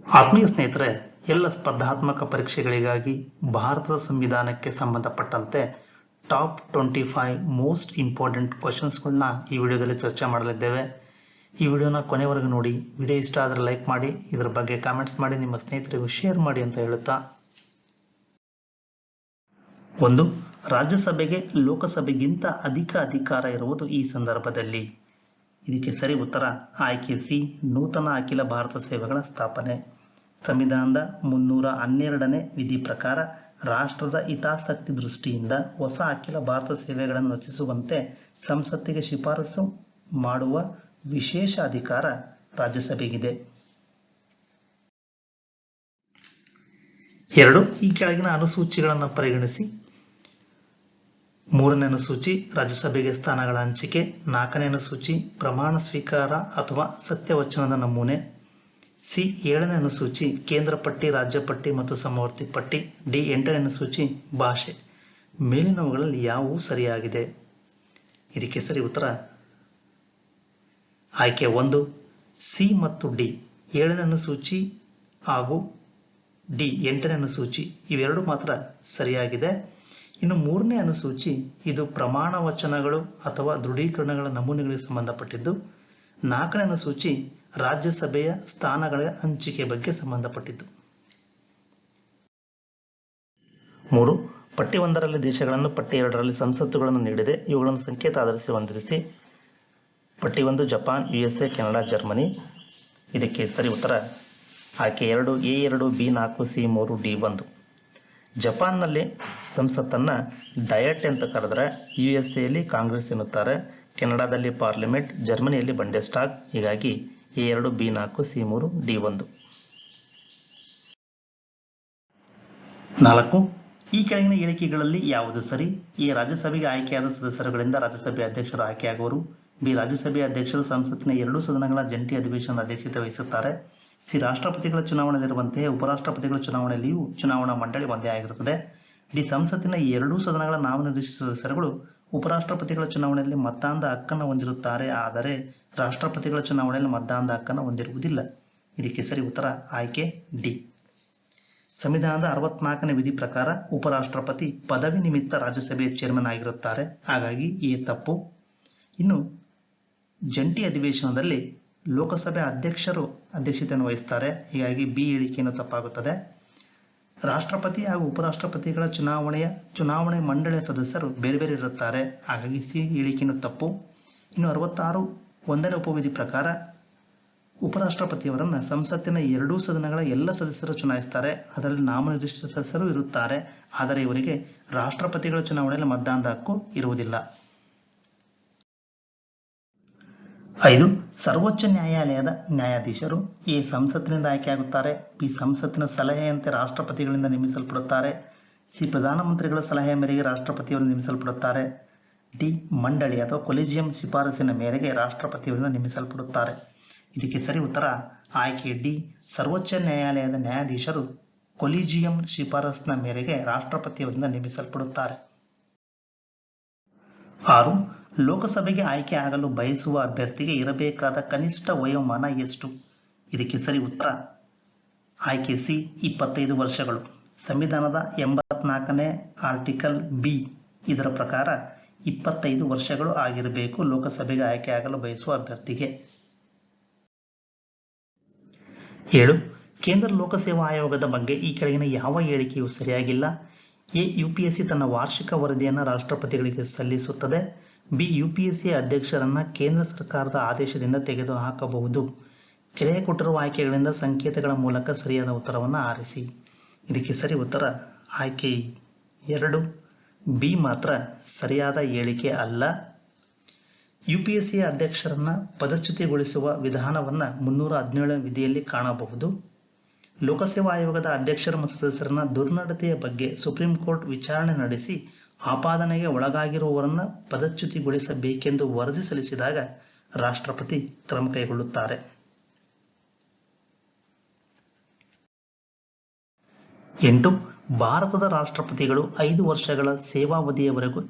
ಆತ್ಮೀಯ ಸ್ನೇಹಿತರೆ, ಎಲ್ಲ ಸ್ಪರ್ಧಾತ್ಮಕ ಪರೀಕ್ಷೆಗಳಿಗಾಗಿ ಭಾರತದ ಸಂವಿಧಾನಕ್ಕೆ ಸಂಬಂಧಪಟ್ಟಂತೆ ಟಾಪ್ 25 ಮೋಸ್ಟ್ ಇಂಪಾರ್ಟೆಂಟ್ ಕ್ವಶನ್ಸ್ಗಳನ್ನ ಈ ವಿಡಿಯೋದಲ್ಲಿ ಚರ್ಚೆ ಮಾಡಲಿದ್ದೇವೆ. ಈ ವಿಡಿಯೋನ ಕೊನೆವರೆಗೂ ನೋಡಿ. ವಿಡಿಯೋ ಇಷ್ಟ ಆದರೆ ಲೈಕ್ ಮಾಡಿ, ಇದರ ಬಗ್ಗೆ ಕಾಮೆಂಟ್ಸ್ ಮಾಡಿ, ನಿಮ್ಮ ಸ್ನೇಹಿತರಿಗೂ ಶೇರ್ ಮಾಡಿ ಅಂತ ಹೇಳುತ್ತಾ, 1. ರಾಜ್ಯಸಭೆಗೆ ಲೋಕಸಭೆಗಿಂತ ಅಧಿಕ ಅಧಿಕಾರ ಇರುವುದು ಈ ಸಂದರ್ಭದಲ್ಲಿ. ಇದಕ್ಕೆ ಸರಿ ಉತ್ತರ ಆಯ್ಕೆ ಸಿ, ನೂತನ ಅಖಿಲ ಭಾರತ ಸೇವೆಗಳ ಸ್ಥಾಪನೆ. ಸಂವಿಧಾನದ 312ನೇ ವಿಧಿ ಪ್ರಕಾರ ರಾಷ್ಟ್ರದ ಹಿತಾಸಕ್ತಿ ದೃಷ್ಟಿಯಿಂದ ಹೊಸ ಅಖಿಲ ಭಾರತ ಸೇವೆಗಳನ್ನು ರಚಿಸುವಂತೆ ಸಂಸತ್ತಿಗೆ ಶಿಫಾರಸು ಮಾಡುವ ವಿಶೇಷ ಅಧಿಕಾರ ರಾಜ್ಯಸಭೆಗಿದೆ. 2. ಈ ಕೆಳಗಿನ ಅನುಸೂಚಿಗಳನ್ನು ಪರಿಗಣಿಸಿ. 3ನೇ ಅನುಸೂಚಿ ರಾಜ್ಯಸಭೆಗೆ ಸ್ಥಾನಗಳ ಹಂಚಿಕೆ. 4ನೇ ಅನುಸೂಚಿ ಪ್ರಮಾಣ ಸ್ವೀಕಾರ ಅಥವಾ ಸತ್ಯವಚನದ ನಮೂನೆ. ಸಿ 7ನೇ ಅನುಸೂಚಿ ಕೇಂದ್ರ ಪಟ್ಟಿ, ರಾಜ್ಯ ಪಟ್ಟಿ ಮತ್ತು ಸಮವರ್ತಿ ಪಟ್ಟಿ. ಡಿ 8ನೇ ಅನುಸೂಚಿ ಭಾಷೆ. ಮೇಲಿನವುಗಳಲ್ಲಿ ಯಾವುವು ಸರಿಯಾಗಿದೆ? ಇದಕ್ಕೆ ಸರಿ ಉತ್ತರ ಆಯ್ಕೆ 1, ಸಿ ಮತ್ತು ಡಿ. 7ನೇ ಅನುಸೂಚಿ ಹಾಗೂ ಡಿ 8ನೇ ಅನುಸೂಚಿ ಇವೆರಡು ಮಾತ್ರ ಸರಿಯಾಗಿದೆ. ಇನ್ನು 3ನೇ ಅನುಸೂಚಿ ಇದು ಪ್ರಮಾಣ ವಚನಗಳು ಅಥವಾ ದೃಢೀಕರಣಗಳ ನಮೂನೆಗಳಿಗೆ ಸಂಬಂಧಪಟ್ಟಿದ್ದು. 4ನೇ ಅನುಸೂಚಿ ರಾಜ್ಯಸಭೆಯ ಸ್ಥಾನಗಳ ಹಂಚಿಕೆ ಬಗ್ಗೆ ಸಂಬಂಧಪಟ್ಟಿದ್ದು. 3. ಪಟ್ಟಿ 1ರಲ್ಲಿ ದೇಶಗಳನ್ನು, ಪಟ್ಟಿ 2ರಲ್ಲಿ ಸಂಸತ್ತುಗಳನ್ನು ನೀಡಿದೆ. ಇವುಗಳನ್ನು ಸಂಕೇತ ಆಧರಿಸಿ ಹೊಂದಿರಿಸಿ. ಪಟ್ಟಿ 1 ಜಪಾನ್, USA, ಕೆನಡಾ, ಜರ್ಮನಿ. ಇದಕ್ಕೆ ಸರಿ ಉತ್ತರ ಆಯ್ಕೆ 2, A2, B4, C3, D1. ಜಪಾನ್ನಲ್ಲಿ ಸಂಸತ್ತನ್ನ ಡಯಟ್ ಅಂತ ಕರೆದರೆ, USA ಯಲ್ಲಿ ಕಾಂಗ್ರೆಸ್ ಎನ್ನುತ್ತಾರೆ, ಕೆನಡಾದಲ್ಲಿ ಪಾರ್ಲಿಮೆಂಟ್, ಜರ್ಮನಿಯಲ್ಲಿ ಬಂಡೆಸ್ಟಾಗ್. ಹೀಗಾಗಿ A2, B4, C3, D1. 4. ಈ ಕೆಳಗಿನ ಹೇಳಿಕೆಗಳಲ್ಲಿ ಯಾವುದು ಸರಿ? ಎ. ರಾಜ್ಯಸಭೆಗೆ ಆಯ್ಕೆಯಾದ ಸದಸ್ಯರುಗಳಿಂದ ರಾಜ್ಯಸಭೆ ಅಧ್ಯಕ್ಷರು ಆಯ್ಕೆಯಾಗುವರು. ಬಿ. ರಾಜ್ಯಸಭೆಯ ಅಧ್ಯಕ್ಷರು ಸಂಸತ್ತಿನ 2 ಸದನಗಳ ಜಂಟಿ ಅಧಿವೇಶನದ ಅಧ್ಯಕ್ಷತೆ ವಹಿಸುತ್ತಾರೆ. ಸಿ. ರಾಷ್ಟ್ರಪತಿಗಳ ಚುನಾವಣೆಯಲ್ಲಿರುವಂತೆಯೇ ಉಪರಾಷ್ಟ್ರಪತಿಗಳ ಚುನಾವಣೆಯಲ್ಲಿಯೂ ಚುನಾವಣಾ ಮಂಡಳಿ ಒಂದೇ ಆಗಿರುತ್ತದೆ. ಡಿ. ಸಂಸತ್ತಿನ 2 ಸದನಗಳ ನಾಮನಿರ್ದೇಶಿತ ಸದಸ್ಯರುಗಳು ಉಪರಾಷ್ಟ್ರಪತಿಗಳ ಚುನಾವಣೆಯಲ್ಲಿ ಮತದಾನದ ಹಕ್ಕನ್ನು ಹೊಂದಿರುತ್ತಾರೆ, ಆದರೆ ರಾಷ್ಟ್ರಪತಿಗಳ ಚುನಾವಣೆಯಲ್ಲಿ ಮತದಾನದ ಹಕ್ಕನ್ನು ಹೊಂದಿರುವುದಿಲ್ಲ. ಇದಕ್ಕೆ ಸರಿ ಉತ್ತರ ಆಯ್ಕೆ ಡಿ. ಸಂವಿಧಾನದ 64ನೇ ವಿಧಿ ಪ್ರಕಾರ ಉಪರಾಷ್ಟ್ರಪತಿ ಪದವಿ ನಿಮಿತ್ತ ರಾಜ್ಯಸಭೆಯ ಚೇರ್ಮನ್ ಆಗಿರುತ್ತಾರೆ, ಹಾಗಾಗಿ ಎ ತಪ್ಪು. ಇನ್ನು ಜಂಟಿ ಅಧಿವೇಶನದಲ್ಲಿ ಲೋಕಸಭೆ ಅಧ್ಯಕ್ಷರು ಅಧ್ಯಕ್ಷತೆಯನ್ನು ವಹಿಸುತ್ತಾರೆ, ಹೀಗಾಗಿ ಬಿ ಹೇಳಿಕೆಯನ್ನು ತಪ್ಪಾಗುತ್ತದೆ. ರಾಷ್ಟ್ರಪತಿ ಹಾಗೂ ಉಪರಾಷ್ಟ್ರಪತಿಗಳ ಚುನಾವಣೆ ಮಂಡಳಿಯ ಸದಸ್ಯರು ಬೇರೆ ಬೇರೆ ಇರುತ್ತಾರೆ, ಹಾಗಾಗಿ ಸಿ ಹೇಳಿಕೆಯನ್ನು ತಪ್ಪು. ಇನ್ನು 66 ಉಪವಿಧಿ ಪ್ರಕಾರ ಉಪರಾಷ್ಟ್ರಪತಿಯವರನ್ನು ಸಂಸತ್ತಿನ 2 ಸದನಗಳ ಎಲ್ಲ ಸದಸ್ಯರು ಚುನಾಯಿಸುತ್ತಾರೆ, ಅದರಲ್ಲಿ ನಾಮನಿರ್ದಿಷ್ಟ ಸದಸ್ಯರು ಇರುತ್ತಾರೆ, ಆದರೆ ಇವರಿಗೆ ರಾಷ್ಟ್ರಪತಿಗಳ ಚುನಾವಣೆಯಲ್ಲಿ ಮತದಾನದ ಹಕ್ಕು ಇರುವುದಿಲ್ಲ. 5. ಸರ್ವೋಚ್ಚ ನ್ಯಾಯಾಲಯದ ನ್ಯಾಯಾಧೀಶರು ಎ. ಸಂಸತ್ತಿನಿಂದ ಆಯ್ಕೆಯಾಗುತ್ತಾರೆ. ಬಿ. ಸಂಸತ್ತಿನ ಸಲಹೆಯಂತೆ ರಾಷ್ಟ್ರಪತಿಗಳಿಂದ ನೇಮಿಸಲ್ಪಡುತ್ತಾರೆ. ಸಿ. ಪ್ರಧಾನಮಂತ್ರಿಗಳ ಸಲಹೆಯ ಮೇರೆಗೆ ರಾಷ್ಟ್ರಪತಿಯವರು ನೇಮಿಸಲ್ಪಡುತ್ತಾರೆ. ಡಿ. ಮಂಡಳಿ ಅಥವಾ ಕೊಲಿಜಿಯಂ ಶಿಫಾರಸಿನ ಮೇರೆಗೆ ರಾಷ್ಟ್ರಪತಿಯವರಿಂದ ನೇಮಿಸಲ್ಪಡುತ್ತಾರೆ. ಇದಕ್ಕೆ ಸರಿ ಉತ್ತರ ಆಯ್ಕೆ ಡಿ. ಸರ್ವೋಚ್ಚ ನ್ಯಾಯಾಲಯದ ನ್ಯಾಯಾಧೀಶರು ಕೊಲಿಜಿಯಂ ಶಿಫಾರಸಿನ ಮೇರೆಗೆ ರಾಷ್ಟ್ರಪತಿಯವರಿಂದ ನೇಮಿಸಲ್ಪಡುತ್ತಾರೆ. 6. ಲೋಕಸಭೆಗೆ ಆಯ್ಕೆ ಆಗಲು ಬಯಸುವ ಅಭ್ಯರ್ಥಿಗೆ ಇರಬೇಕಾದ ಕನಿಷ್ಠ ವಯೋಮಾನ ಎಷ್ಟು? ಇದಕ್ಕೆ ಸರಿ ಉತ್ತರ ಆಯ್ಕೆ ಸಿ 25 ವರ್ಷಗಳು. ಸಂವಿಧಾನದ 84ನೇ ಆರ್ಟಿಕಲ್ ಬಿ ಇದರ ಪ್ರಕಾರ 25 ವರ್ಷಗಳು ಆಗಿರಬೇಕು ಲೋಕಸಭೆಗೆ ಆಯ್ಕೆ ಆಗಲು ಬಯಸುವ ಅಭ್ಯರ್ಥಿಗೆ. 7. ಕೇಂದ್ರ ಲೋಕಸೇವಾ ಆಯೋಗದ ಬಗ್ಗೆ ಈ ಕೆಳಗಿನ ಯಾವ ಹೇಳಿಕೆಯೂ ಸರಿಯಾಗಿಲ್ಲ? ಎ. UPSC ತನ್ನ ವಾರ್ಷಿಕ ವರದಿಯನ್ನು ರಾಷ್ಟ್ರಪತಿಗಳಿಗೆ ಸಲ್ಲಿಸುತ್ತದೆ. ಬಿ. UPSC ಅಧ್ಯಕ್ಷರನ್ನ ಕೇಂದ್ರ ಸರ್ಕಾರದ ಆದೇಶದಿಂದ ತೆಗೆದುಹಾಕಬಹುದು. ಕೆಳಗೆ ಕೊಟ್ಟಿರುವ ಆಯ್ಕೆಗಳಿಂದ ಸಂಕೇತಗಳ ಮೂಲಕ ಸರಿಯಾದ ಉತ್ತರವನ್ನು ಆರಿಸಿ. ಇದಕ್ಕೆ ಸರಿ ಉತ್ತರ ಆಯ್ಕೆ 2, ಬಿ ಮಾತ್ರ ಸರಿಯಾದ ಹೇಳಿಕೆ ಅಲ್ಲ. UPSC ಅಧ್ಯಕ್ಷರನ್ನ ಪದಚ್ಯುತಿಗೊಳಿಸುವ ವಿಧಾನವನ್ನ 317ನೇ ವಿಧಿಯಲ್ಲಿ ಕಾಣಬಹುದು. ಲೋಕಸೇವಾ ಆಯೋಗದ ಅಧ್ಯಕ್ಷರು ಮತ್ತು ಸದಸ್ಯರನ್ನ ದುರ್ನಡತೆಯ ಬಗ್ಗೆ ಸುಪ್ರೀಂ ಕೋರ್ಟ್ ವಿಚಾರಣೆ ನಡೆಸಿ ಆಪಾದನೆಗೆ ಒಳಗಾಗಿರುವವರನ್ನ ಪದಚ್ಯುತಿಗೊಳಿಸಬೇಕೆಂದು ವರದಿ ಸಲ್ಲಿಸಿದಾಗ ರಾಷ್ಟ್ರಪತಿ ಕ್ರಮ ಕೈಗೊಳ್ಳುತ್ತಾರೆ. 8. ಭಾರತದ ರಾಷ್ಟ್ರಪತಿಗಳು 5 ವರ್ಷಗಳ ಸೇವಾವಧಿಯವರೆಗೂ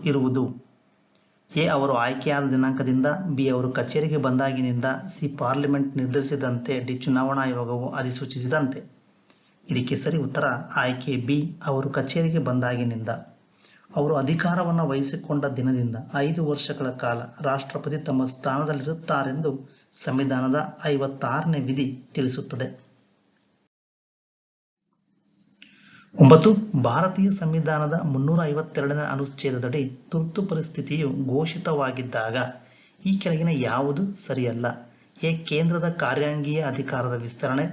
ಇರುವುದು. ಎ ಅವರು ಆಯ್ಕೆಯಾದ ದಿನಾಂಕದಿಂದ, ಬಿ ಅವರು ಕಚೇರಿಗೆ ಬಂದಾಗಿನಿಂದ, ಸಿ ಪಾರ್ಲಿಮೆಂಟ್ ನಿರ್ಧರಿಸಿದಂತೆ, ಡಿ ಚುನಾವಣಾ ಆಯೋಗವು ಅಧಿಸೂಚಿಸಿದಂತೆ. ಇದಕ್ಕೆ ಸರಿ ಉತ್ತರ ಆಯ್ಕೆ ಬಿ ಅವರು ಕಚೇರಿಗೆ ಬಂದಾಗಿನಿಂದ. ಅವರು ಅಧಿಕಾರವನ್ನು ವಹಿಸಿಕೊಂಡ ದಿನದಿಂದ 5 ವರ್ಷಗಳ ಕಾಲ ರಾಷ್ಟ್ರಪತಿ ತಮ್ಮ ಸ್ಥಾನದಲ್ಲಿರುತ್ತಾರೆಂದು ಸಂವಿಧಾನದ 56ನೇ ವಿಧಿ ತಿಳಿಸುತ್ತದೆ. 9. ಭಾರತೀಯ ಸಂವಿಧಾನದ 352ನೇ ಅನುಚ್ಛೇದದಡಿ ತುರ್ತು ಪರಿಸ್ಥಿತಿಯು ಘೋಷಿತವಾಗಿದ್ದಾಗ ಈ ಕೆಳಗಿನ ಯಾವುದು ಸರಿಯಲ್ಲ? ಎ ಕೇಂದ್ರದ ಕಾರ್ಯಾಂಗೀಯ ಅಧಿಕಾರದ ವಿಸ್ತರಣೆ,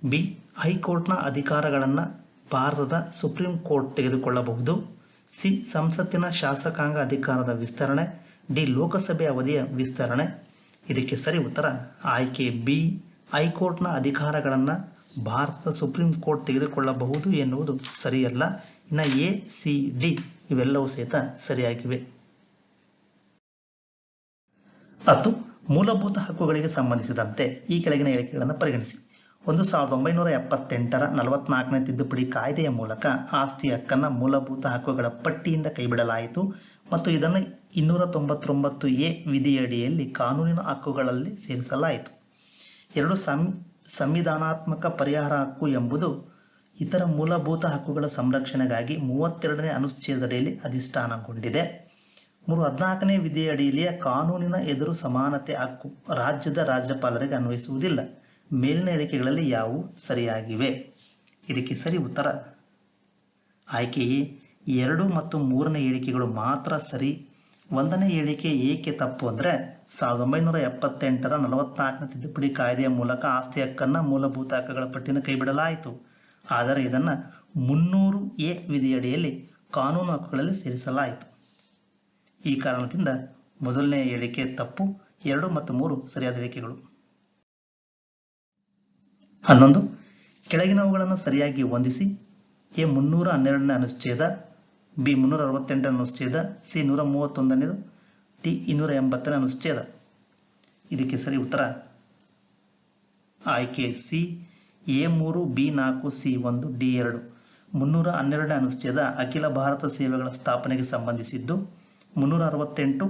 ಬಿ ಹೈಕೋರ್ಟ್ನ ಅಧಿಕಾರಗಳನ್ನು ಭಾರತದ ಸುಪ್ರೀಂ ಕೋರ್ಟ್ ತೆಗೆದುಕೊಳ್ಳಬಹುದು, ಸಿ ಸಂಸತ್ತಿನ ಶಾಸಕಾಂಗ ಅಧಿಕಾರದ ವಿಸ್ತರಣೆ, ಡಿ ಲೋಕಸಭೆ ಅವಧಿಯ ವಿಸ್ತರಣೆ. ಇದಕ್ಕೆ ಸರಿ ಉತ್ತರ ಆಯ್ಕೆ ಬಿ ಹೈಕೋರ್ಟ್ನ ಅಧಿಕಾರಗಳನ್ನು ಭಾರತದ ಸುಪ್ರೀಂ ಕೋರ್ಟ್ ತೆಗೆದುಕೊಳ್ಳಬಹುದು ಎನ್ನುವುದು ಸರಿಯಲ್ಲ. ಇನ್ನು ಎ ಸಿ ಡಿ ಇವೆಲ್ಲವೂ ಸಹಿತ ಸರಿಯಾಗಿವೆ. 10. ಮೂಲಭೂತ ಹಕ್ಕುಗಳಿಗೆ ಸಂಬಂಧಿಸಿದಂತೆ ಈ ಕೆಳಗಿನ ಹೇಳಿಕೆಗಳನ್ನು ಪರಿಗಣಿಸಿ. 1978ರ 44ನೇ ತಿದ್ದುಪಡಿ ಕಾಯ್ದೆಯ ಮೂಲಕ ಆಸ್ತಿ ಹಕ್ಕನ್ನು ಮೂಲಭೂತ ಹಕ್ಕುಗಳ ಪಟ್ಟಿಯಿಂದ ಕೈಬಿಡಲಾಯಿತು ಮತ್ತು ಇದನ್ನು 299 ಎ ವಿಧಿಯಡಿಯಲ್ಲಿ ಕಾನೂನಿನ ಹಕ್ಕುಗಳಲ್ಲಿ ಸೇರಿಸಲಾಯಿತು. 2. ಸಂವಿಧಾನಾತ್ಮಕ ಪರಿಹಾರ ಹಕ್ಕು ಎಂಬುದು ಇತರ ಮೂಲಭೂತ ಹಕ್ಕುಗಳ ಸಂರಕ್ಷಣೆಗಾಗಿ 32ನೇ ಅನುಚ್ಛೇದದಡಿಯಲ್ಲಿ ಅಧಿಷ್ಠಾನಗೊಂಡಿದೆ. 14ನೇ ವಿಧಿಯಡಿಯಲ್ಲಿ ಕಾನೂನಿನ ಎದುರು ಸಮಾನತೆ ಹಕ್ಕು ರಾಜ್ಯದ ರಾಜ್ಯಪಾಲರಿಗೆ ಅನ್ವಯಿಸುವುದಿಲ್ಲ. ಮೇಲಿನ ಹೇಳಿಕೆಗಳಲ್ಲಿ ಯಾವುವು ಸರಿಯಾಗಿವೆ? ಇದಕ್ಕೆ ಸರಿ ಉತ್ತರ ಆಯ್ಕೆ ಎ 2 ಮತ್ತು 3ನೇ ಹೇಳಿಕೆಗಳು ಮಾತ್ರ ಸರಿ. 1ನೇ ಹೇಳಿಕೆ ಏಕೆ ತಪ್ಪು ಅಂದರೆ 1978ರ 44ನೇ ತಿದ್ದುಪಡಿ ಕಾಯ್ದೆಯ ಮೂಲಕ ಆಸ್ತಿ ಹಕ್ಕನ್ನು ಮೂಲಭೂತ ಹಕ್ಕುಗಳ ಪಟ್ಟಿಯಿಂದ ಕೈಬಿಡಲಾಯಿತು. ಆದರೆ ಇದನ್ನು 300 ಎ ವಿಧಿಯಡಿಯಲ್ಲಿ ಕಾನೂನು ಹಕ್ಕುಗಳಲ್ಲಿ ಸೇರಿಸಲಾಯಿತು. ಈ ಕಾರಣದಿಂದ ಮೊದಲನೇ ಹೇಳಿಕೆ ತಪ್ಪು, 2 ಮತ್ತು 3 ಸರಿಯಾದ ಹೇಳಿಕೆಗಳು. 11. ಕೆಳಗಿನವುಗಳನ್ನು ಸರಿಯಾಗಿ ಹೊಂದಿಸಿ. ಎ 312ನೇ ಅನುಚ್ಛೇದ, ಬಿ 368ನೇ ಅನುಚ್ಛೇದ, ಸಿ 131ನೇದು, ಡಿ 280ನೇ ಅನುಚ್ಛೇದ. ಇದಕ್ಕೆ ಸರಿ ಉತ್ತರ ಆಯ್ಕೆ ಸಿ ಎ3 ಬಿ4 ಸಿ1 ಡಿ2. 312ನೇ ಅನುಚ್ಛೇದ ಅಖಿಲ ಭಾರತ ಸೇವೆಗಳ ಸ್ಥಾಪನೆಗೆ ಸಂಬಂಧಿಸಿದ್ದು. 368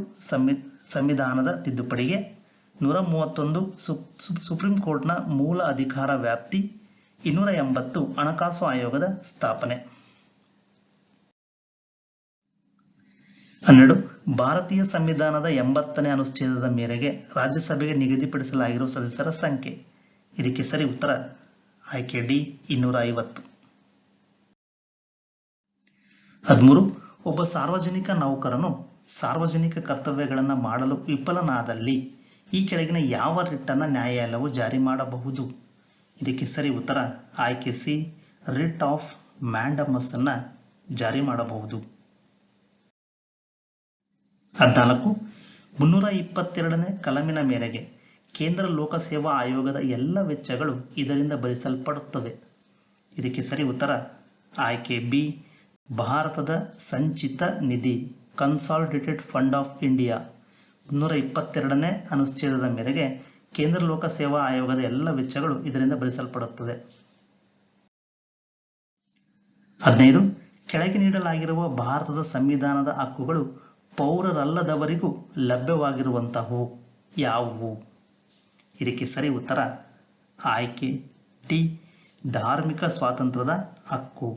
ಸಂವಿಧಾನದ ತಿದ್ದುಪಡಿಗೆ. 131 ಸುಪ್ರೀಂ ಕೋರ್ಟ್ನ ಮೂಲ ಅಧಿಕಾರ ವ್ಯಾಪ್ತಿ. 280 ಹಣಕಾಸು ಆಯೋಗದ ಸ್ಥಾಪನೆ. 12. ಭಾರತೀಯ ಸಂವಿಧಾನದ 80ನೇ ಅನುಚ್ಛೇದದ ಮೇರೆಗೆ ರಾಜ್ಯಸಭೆಗೆ ನಿಗದಿಪಡಿಸಲಾಗಿರುವ ಸದಸ್ಯರ ಸಂಖ್ಯೆ. ಇದಕ್ಕೆ ಸರಿ ಉತ್ತರ ಆಯ್ಕೆ ಡಿ 250. 13. ಒಬ್ಬ ಸಾರ್ವಜನಿಕ ನೌಕರನು ಸಾರ್ವಜನಿಕ ಕರ್ತವ್ಯಗಳನ್ನು ಮಾಡಲು ವಿಫಲನಾದಲ್ಲಿ ಈ ಕೆಳಗಿನ ಯಾವ ರಿಟ್ಟನ್ನು ನ್ಯಾಯಾಲಯವು ಜಾರಿ ಮಾಡಬಹುದು? ಇದಕ್ಕೆ ಸರಿ ಉತ್ತರ ಆಯ್ಕೆ ಸಿ ರಿಟ್ ಆಫ್ ಮ್ಯಾಂಡಮಸ್ ಅನ್ನು ಜಾರಿ ಮಾಡಬಹುದು. 14. 322ನೇ ಕಲಮಿನ ಮೇರೆಗೆ ಕೇಂದ್ರ ಲೋಕಸೇವಾ ಆಯೋಗದ ಎಲ್ಲ ವೆಚ್ಚಗಳು ಇದರಿಂದ ಭರಿಸಲ್ಪಡುತ್ತದೆ. ಇದಕ್ಕೆ ಸರಿ ಉತ್ತರ ಆಯ್ಕೆ ಬಿ ಭಾರತದ ಸಂಚಿತ ನಿಧಿ ಕನ್ಸಾಲಿಡೇಟೆಡ್ ಫಂಡ್ ಆಫ್ ಇಂಡಿಯಾ. 322ನೇ ಅನುಚ್ಛೇದದ ಮೇರೆಗೆ ಕೇಂದ್ರ ಲೋಕಸೇವಾ ಆಯೋಗದ ಎಲ್ಲ ವೆಚ್ಚಗಳು ಇದರಿಂದ ಭರಿಸಲ್ಪಡುತ್ತದೆ. 15. ಕೆಳಗೆ ನೀಡಲಾಗಿರುವ ಭಾರತದ ಸಂವಿಧಾನದ ಹಕ್ಕುಗಳು ಪೌರರಲ್ಲದವರಿಗೂ ಲಭ್ಯವಾಗಿರುವಂತಹವು ಯಾವುವು? ಇದಕ್ಕೆ ಸರಿ ಉತ್ತರ ಆಯ್ಕೆ ಡಿ ಧಾರ್ಮಿಕ ಸ್ವಾತಂತ್ರ್ಯದ ಹಕ್ಕು.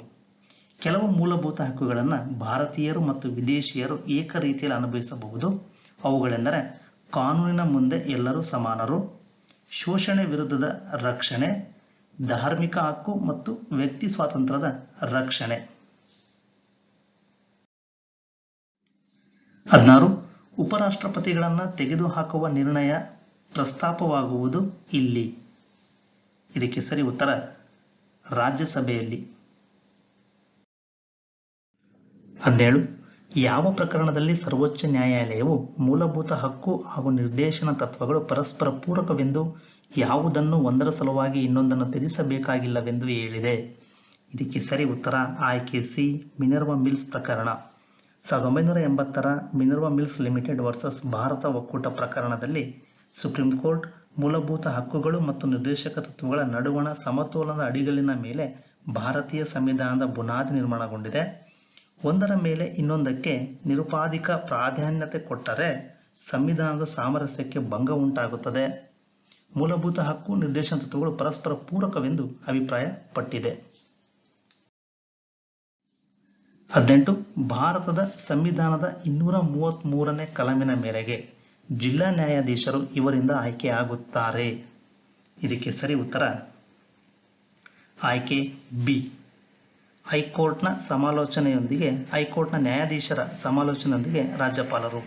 ಕೆಲವು ಮೂಲಭೂತ ಹಕ್ಕುಗಳನ್ನು ಭಾರತೀಯರು ಮತ್ತು ವಿದೇಶಿಯರು ಏಕ ರೀತಿಯಲ್ಲಿ ಅನುಭವಿಸಬಹುದು. ಅವುಗಳೆಂದರೆ ಕಾನೂನಿನ ಮುಂದೆ ಎಲ್ಲರೂ ಸಮಾನರು, ಶೋಷಣೆ ವಿರುದ್ಧದ ರಕ್ಷಣೆ, ಧಾರ್ಮಿಕ ಹಕ್ಕು ಮತ್ತು ವ್ಯಕ್ತಿ ಸ್ವಾತಂತ್ರ್ಯದ ರಕ್ಷಣೆ. 16. ಉಪರಾಷ್ಟ್ರಪತಿಗಳನ್ನು ತೆಗೆದುಹಾಕುವ ನಿರ್ಣಯ ಪ್ರಸ್ತಾಪವಾಗುವುದು ಇಲ್ಲಿ. ಇದಕ್ಕೆ ಸರಿ ಉತ್ತರ ರಾಜ್ಯಸಭೆಯಲ್ಲಿ. 17. ಯಾವ ಪ್ರಕರಣದಲ್ಲಿ ಸರ್ವೋಚ್ಚ ನ್ಯಾಯಾಲಯವು ಮೂಲಭೂತ ಹಕ್ಕು ಹಾಗೂ ನಿರ್ದೇಶನ ತತ್ವಗಳು ಪರಸ್ಪರ ಪೂರಕವೆಂದು ಯಾವುದನ್ನು ಒಂದರ ಸಲುವಾಗಿ ಇನ್ನೊಂದನ್ನು ತ್ಯಜಿಸಬೇಕಾಗಿಲ್ಲವೆಂದು ಹೇಳಿದೆ? ಇದಕ್ಕೆ ಸರಿ ಉತ್ತರ ಆಯ್ಕೆ ಸಿ ಮಿನರ್ವಾ ಮಿಲ್ಸ್ ಪ್ರಕರಣ. 1980ರ Minerva mills limited versus Bharat ಒಕ್ಕೂಟ ಪ್ರಕರಣದಲ್ಲಿ ಸುಪ್ರೀಂ ಕೋರ್ಟ್ ಮೂಲಭೂತ ಹಕ್ಕುಗಳು ಮತ್ತು ನಿರ್ದೇಶಕ ತತ್ವಗಳ ನಡುವಣ ಸಮತೋಲನದ ಅಡಿಗಲ್ಲಿನ ಮೇಲೆ ಭಾರತೀಯ ಸಂವಿಧಾನದ ಬುನಾದಿ ನಿರ್ಮಾಣಗೊಂಡಿದೆ. ಒಂದರ ಮೇಲೆ ಇನ್ನೊಂದಕ್ಕೆ ನಿರುಪಾಧಿಕ ಪ್ರಾಧಾನ್ಯತೆ ಕೊಟ್ಟರೆ ಸಂವಿಧಾನದ ಸಾಮರಸ್ಯಕ್ಕೆ ಭಂಗ ಉಂಟಾಗುತ್ತದೆ. ಮೂಲಭೂತ ಹಕ್ಕು ನಿರ್ದೇಶನ ತತ್ವಗಳು ಪರಸ್ಪರ ಪೂರಕವೆಂದು ಅಭಿಪ್ರಾಯಪಟ್ಟಿದೆ. 18. ಭಾರತದ ಸಂವಿಧಾನದ 233ನೇ ಕಲಮಿನ ಮೇರೆಗೆ ಜಿಲ್ಲಾ ನ್ಯಾಯಾಧೀಶರು ಇವರಿಂದ ಆಯ್ಕೆಯಾಗುತ್ತಾರೆ. ಇದಕ್ಕೆ ಸರಿ ಉತ್ತರ ಆಯ್ಕೆ ಬಿ. ಹೈಕೋರ್ಟ್ನ ಸಮಾಲೋಚನೆಯೊಂದಿಗೆ ಹೈಕೋರ್ಟ್ನ ನ್ಯಾಯಾಧೀಶರ ಸಮಾಲೋಚನೆಯೊಂದಿಗೆ ರಾಜ್ಯಪಾಲರು.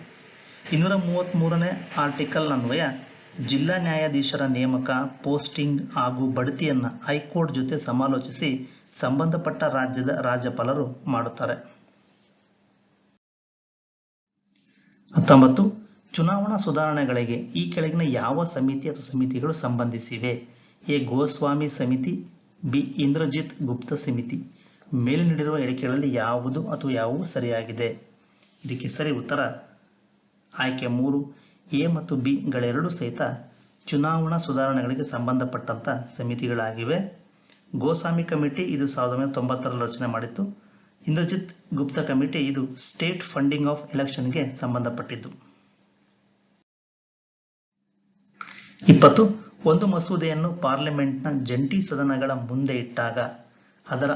233ನೇ ಆರ್ಟಿಕಲ್ ಅನ್ವಯ ಜಿಲ್ಲಾ ನ್ಯಾಯಾಧೀಶರ ನೇಮಕ, ಪೋಸ್ಟಿಂಗ್ ಹಾಗೂ ಬಡ್ತಿಯನ್ನ ಹೈಕೋರ್ಟ್ ಜೊತೆ ಸಮಾಲೋಚಿಸಿ ಸಂಬಂಧಪಟ್ಟ ರಾಜ್ಯದ ರಾಜ್ಯಪಾಲರು ಮಾಡುತ್ತಾರೆ. 19. ಚುನಾವಣಾ ಸುಧಾರಣೆಗಳಿಗೆ ಈ ಕೆಳಗಿನ ಯಾವ ಸಮಿತಿ ಅಥವಾ ಸಮಿತಿಗಳು ಸಂಬಂಧಿಸಿವೆ? ಎ. ಗೋಸ್ವಾಮಿ ಸಮಿತಿ, ಬಿ. ಇಂದ್ರಜಿತ್ ಗುಪ್ತಾ ಸಮಿತಿ. ಮೇಲೆ ನೀಡಿರುವ ಹೇಳಿಕೆಗಳಲ್ಲಿ ಯಾವುದು ಅಥವಾ ಯಾವುವು ಸರಿಯಾಗಿದೆ? ಇದಕ್ಕೆ ಸರಿ ಉತ್ತರ ಆಯ್ಕೆ 3. ಎ ಮತ್ತು ಬಿ ಗಳೆರಡೂ ಸಹಿತ ಚುನಾವಣಾ ಸುಧಾರಣೆಗಳಿಗೆ ಸಂಬಂಧಪಟ್ಟಂತ ಸಮಿತಿಗಳಾಗಿವೆ. ಗೋಸ್ವಾಮಿ ಕಮಿಟಿ ಇದು 1990ರಲ್ಲಿ ರಚನೆ ಮಾಡಿತ್ತು. ಇಂದ್ರಜಿತ್ ಗುಪ್ತಾ ಕಮಿಟಿ ಇದು ಸ್ಟೇಟ್ ಫಂಡಿಂಗ್ ಆಫ್ ಎಲೆಕ್ಷನ್ಗೆ ಸಂಬಂಧಪಟ್ಟಿದ್ದು. 20. ಒಂದು ಮಸೂದೆಯನ್ನು ಪಾರ್ಲಿಮೆಂಟ್ನ ಜಂಟಿ ಸದನಗಳ ಮುಂದೆ ಇಟ್ಟಾಗ ಅದರ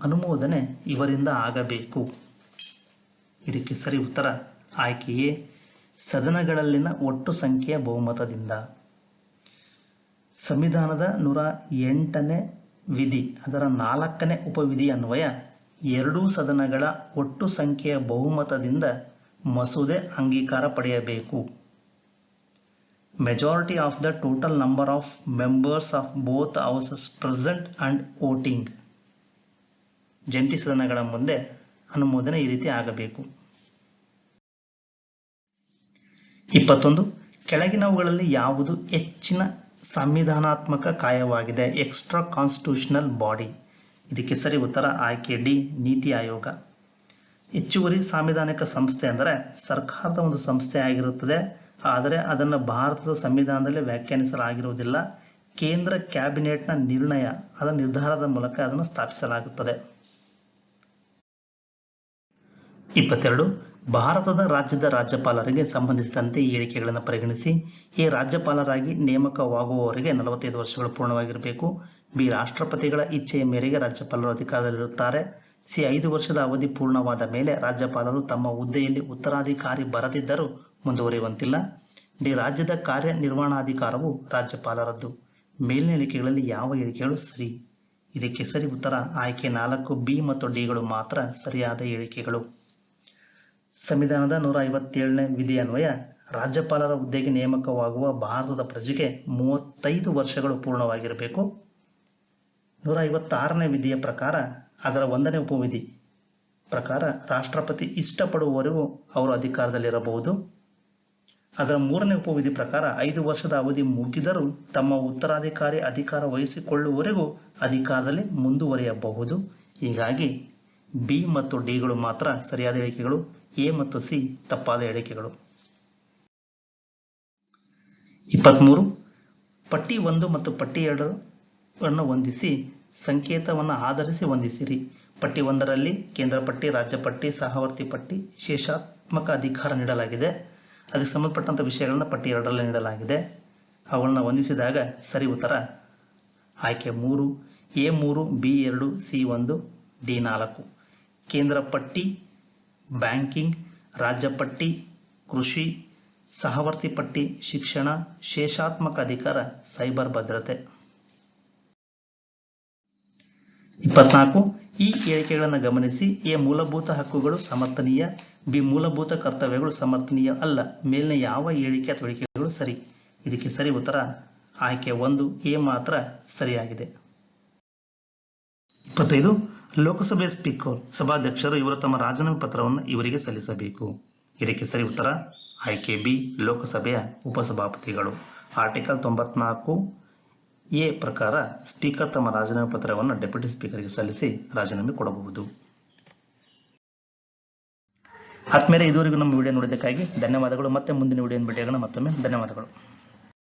ಅನುಮೋದನೆ ಇವರಿಂದ ಆಗಬೇಕು. ಇದಕ್ಕೆ ಸರಿ ಉತ್ತರ ಆಯ್ಕೆ ಎ. ಸದನಗಳಲ್ಲಿನ ಒಟ್ಟು ಸಂಖ್ಯೆಯ ಬಹುಮತದಿಂದ. ಸಂವಿಧಾನದ 108ನೇ ವಿಧಿ ಅದರ 4ನೇ ಉಪವಿಧಿ ಅನ್ವಯ ಎರಡೂ ಸದನಗಳ ಒಟ್ಟು ಸಂಖ್ಯೆಯ ಬಹುಮತದಿಂದ ಮಸೂದೆ ಅಂಗೀಕಾರ ಪಡೆಯಬೇಕು. Majority of the total number of members of both houses present and voting. ಜಂಟಿ ಸದನಗಳ ಮುಂದೆ ಅನುಮೋದನೆ ಈ ರೀತಿ ಆಗಬೇಕು. 21. ಕೆಳಗಿನವುಗಳಲ್ಲಿ ಯಾವುದು ಹೆಚ್ಚಿನ ಸಂವಿಧಾನಾತ್ಮಕ ಕಾಯವಾಗಿದೆ? Extra constitutional body. ಇದಕ್ಕೆ ಸರಿ ಉತ್ತರ ಆಯ್ಕೆ ಡಿ. ನೀತಿ ಆಯೋಗ. ಹೆಚ್ಚುವರಿ ಸಾಂವಿಧಾನಿಕ ಸಂಸ್ಥೆ ಅಂದರೆ ಸರ್ಕಾರದ ಒಂದು ಸಂಸ್ಥೆ ಆಗಿರುತ್ತದೆ, ಆದರೆ ಅದನ್ನು ಭಾರತದ ಸಂವಿಧಾನದಲ್ಲಿ ವ್ಯಾಖ್ಯಾನಿಸಲಾಗಿರುವುದಿಲ್ಲ. ಕೇಂದ್ರ ಕ್ಯಾಬಿನೆಟ್ನ ನಿರ್ಧಾರದ ಮೂಲಕ ಅದನ್ನು ಸ್ಥಾಪಿಸಲಾಗುತ್ತದೆ. 22. ಭಾರತದ ರಾಜ್ಯದ ರಾಜ್ಯಪಾಲರಿಗೆ ಸಂಬಂಧಿಸಿದಂತೆ ಈ ಹೇಳಿಕೆಗಳನ್ನು ಪರಿಗಣಿಸಿ. ಎ. ರಾಜ್ಯಪಾಲರಾಗಿ ನೇಮಕವಾಗುವವರಿಗೆ 45 ವರ್ಷಗಳು ಪೂರ್ಣವಾಗಿರಬೇಕು. ಬಿ. ರಾಷ್ಟ್ರಪತಿಗಳ ಇಚ್ಛೆಯ ಮೇರೆಗೆ ರಾಜ್ಯಪಾಲರು ಅಧಿಕಾರದಲ್ಲಿರುತ್ತಾರೆ. ಸಿ. 5 ವರ್ಷದ ಅವಧಿ ಪೂರ್ಣವಾದ ಮೇಲೆ ರಾಜ್ಯಪಾಲರು ತಮ್ಮ ಹುದ್ದೆಯಲ್ಲಿ ಉತ್ತರಾಧಿಕಾರಿ ಬರದಿದ್ದರೂ ಮುಂದುವರಿಯುವಂತಿಲ್ಲ. ಡಿ. ರಾಜ್ಯದ ಕಾರ್ಯನಿರ್ವಹಣಾಧಿಕಾರವು ರಾಜ್ಯಪಾಲರದ್ದು. ಮೇಲಿನ ಹೇಳಿಕೆಗಳಲ್ಲಿ ಯಾವ ಹೇಳಿಕೆಗಳು ಸರಿ? ಇದಕ್ಕೆ ಸರಿ ಉತ್ತರ ಆಯ್ಕೆ 4. ಬಿ ಮತ್ತು ಡಿಗಳು ಮಾತ್ರ ಸರಿಯಾದ ಹೇಳಿಕೆಗಳು. ಸಂವಿಧಾನದ 157ನೇ ವಿಧಿ ಅನ್ವಯ ರಾಜ್ಯಪಾಲರ ಹುದ್ದೆಗೆ ನೇಮಕವಾಗುವ ಭಾರತದ ಪ್ರಜೆಗೆ 35 ವರ್ಷಗಳು ಪೂರ್ಣವಾಗಿರಬೇಕು. 156ನೇ ವಿಧಿಯ ಪ್ರಕಾರ ಅದರ 1ನೇ ಉಪವಿಧಿ ಪ್ರಕಾರ ರಾಷ್ಟ್ರಪತಿ ಇಷ್ಟಪಡುವವರೆಗೂ ಅವರು ಅಧಿಕಾರದಲ್ಲಿರಬಹುದು. ಅದರ 3ನೇ ಉಪವಿಧಿ ಪ್ರಕಾರ 5 ವರ್ಷದ ಅವಧಿ ಮುಗಿದರೂ ತಮ್ಮ ಉತ್ತರಾಧಿಕಾರಿ ಅಧಿಕಾರ ವಹಿಸಿಕೊಳ್ಳುವವರೆಗೂ ಅಧಿಕಾರದಲ್ಲಿ ಮುಂದುವರಿಯಬಹುದು. ಹೀಗಾಗಿ ಬಿ ಮತ್ತು ಡಿಗಳು ಮಾತ್ರ ಸರಿಯಾದ ಹೇಳಿಕೆಗಳು. ಎ ಮತ್ತು ಸಿ ತಪ್ಪಾದ ಹೇಳಿಕೆಗಳು. 23. ಪಟ್ಟಿ 1 ಮತ್ತು ಪಟ್ಟಿ 2 ಹೊಂದಿಸಿ ಸಂಕೇತವನ್ನು ಆಧರಿಸಿ ಹೊಂದಿಸಿರಿ. ಪಟ್ಟಿ 1ರಲ್ಲಿ ಕೇಂದ್ರ ಪಟ್ಟಿ, ರಾಜ್ಯ ಪಟ್ಟಿ, ಸಹವರ್ತಿ ಪಟ್ಟಿ, ಶೇಷಾತ್ಮಕ ಅಧಿಕಾರ ನೀಡಲಾಗಿದೆ. ಅದಕ್ಕೆ ಸಂಬಂಧಪಟ್ಟಂತ ವಿಷಯಗಳನ್ನ ಪಟ್ಟಿ 2ರಲ್ಲಿ ನೀಡಲಾಗಿದೆ. ಅವುಗಳನ್ನ ಹೊಂದಿಸಿದಾಗ ಸರಿ ಉತ್ತರ ಆಯ್ಕೆ 3. A3, B2, C1, D4. ಕೇಂದ್ರ ಪಟ್ಟಿ ಬ್ಯಾಂಕಿಂಗ್, ರಾಜ್ಯ ಪಟ್ಟಿ ಕೃಷಿ, ಸಹವರ್ತಿ ಪಟ್ಟಿ ಶಿಕ್ಷಣ, ಶೇಷಾತ್ಮಕ ಅಧಿಕಾರ ಸೈಬರ್ ಭದ್ರತೆ. 24. ಈ ಹೇಳಿಕೆಗಳನ್ನು ಗಮನಿಸಿ. ಎ. ಮೂಲಭೂತ ಹಕ್ಕುಗಳು ಸಮರ್ಥನೀಯ. ಬಿ. ಮೂಲಭೂತ ಕರ್ತವ್ಯಗಳು ಸಮರ್ಥನೀಯ ಅಲ್ಲ. ಮೇಲಿನ ಯಾವ ಹೇಳಿಕೆ ಅಥವಾ ಹೇಳಿಕೆಗಳು ಸರಿ? ಇದಕ್ಕೆ ಸರಿ ಉತ್ತರ ಆಯ್ಕೆ 1. ಎ ಮಾತ್ರ ಸರಿಯಾಗಿದೆ. 25. ಲೋಕಸಭೆ ಸ್ಪೀಕರ್ ಸಭಾಧ್ಯಕ್ಷರು ಇವರು ತಮ್ಮ ರಾಜೀನಾಮೆ ಪತ್ರವನ್ನು ಇವರಿಗೆ ಸಲ್ಲಿಸಬೇಕು. ಇದಕ್ಕೆ ಸರಿ ಉತ್ತರ ಆಯ್ಕೆ ಬಿ. ಲೋಕಸಭೆಯ ಉಪಸಭಾಪತಿಗಳು. ಆರ್ಟಿಕಲ್ 94 ಎ ಪ್ರಕಾರ ಸ್ಪೀಕರ್ ತಮ್ಮ ರಾಜೀನಾಮೆ ಪತ್ರವನ್ನು ಡೆಪ್ಯೂಟಿ ಸ್ಪೀಕರ್ಗೆ ಸಲ್ಲಿಸಿ ರಾಜೀನಾಮೆ ಕೊಡಬಹುದು. ಆದ್ಮೇಲೆ ಇದುವರೆಗೂ ನಮ್ಮ ವಿಡಿಯೋ ನೋಡಿದ್ದಕ್ಕಾಗಿ ಧನ್ಯವಾದಗಳು. ಮತ್ತೆ ಮುಂದಿನ ವಿಡಿಯೋ ಮತ್ತೊಮ್ಮೆ ಧನ್ಯವಾದಗಳು.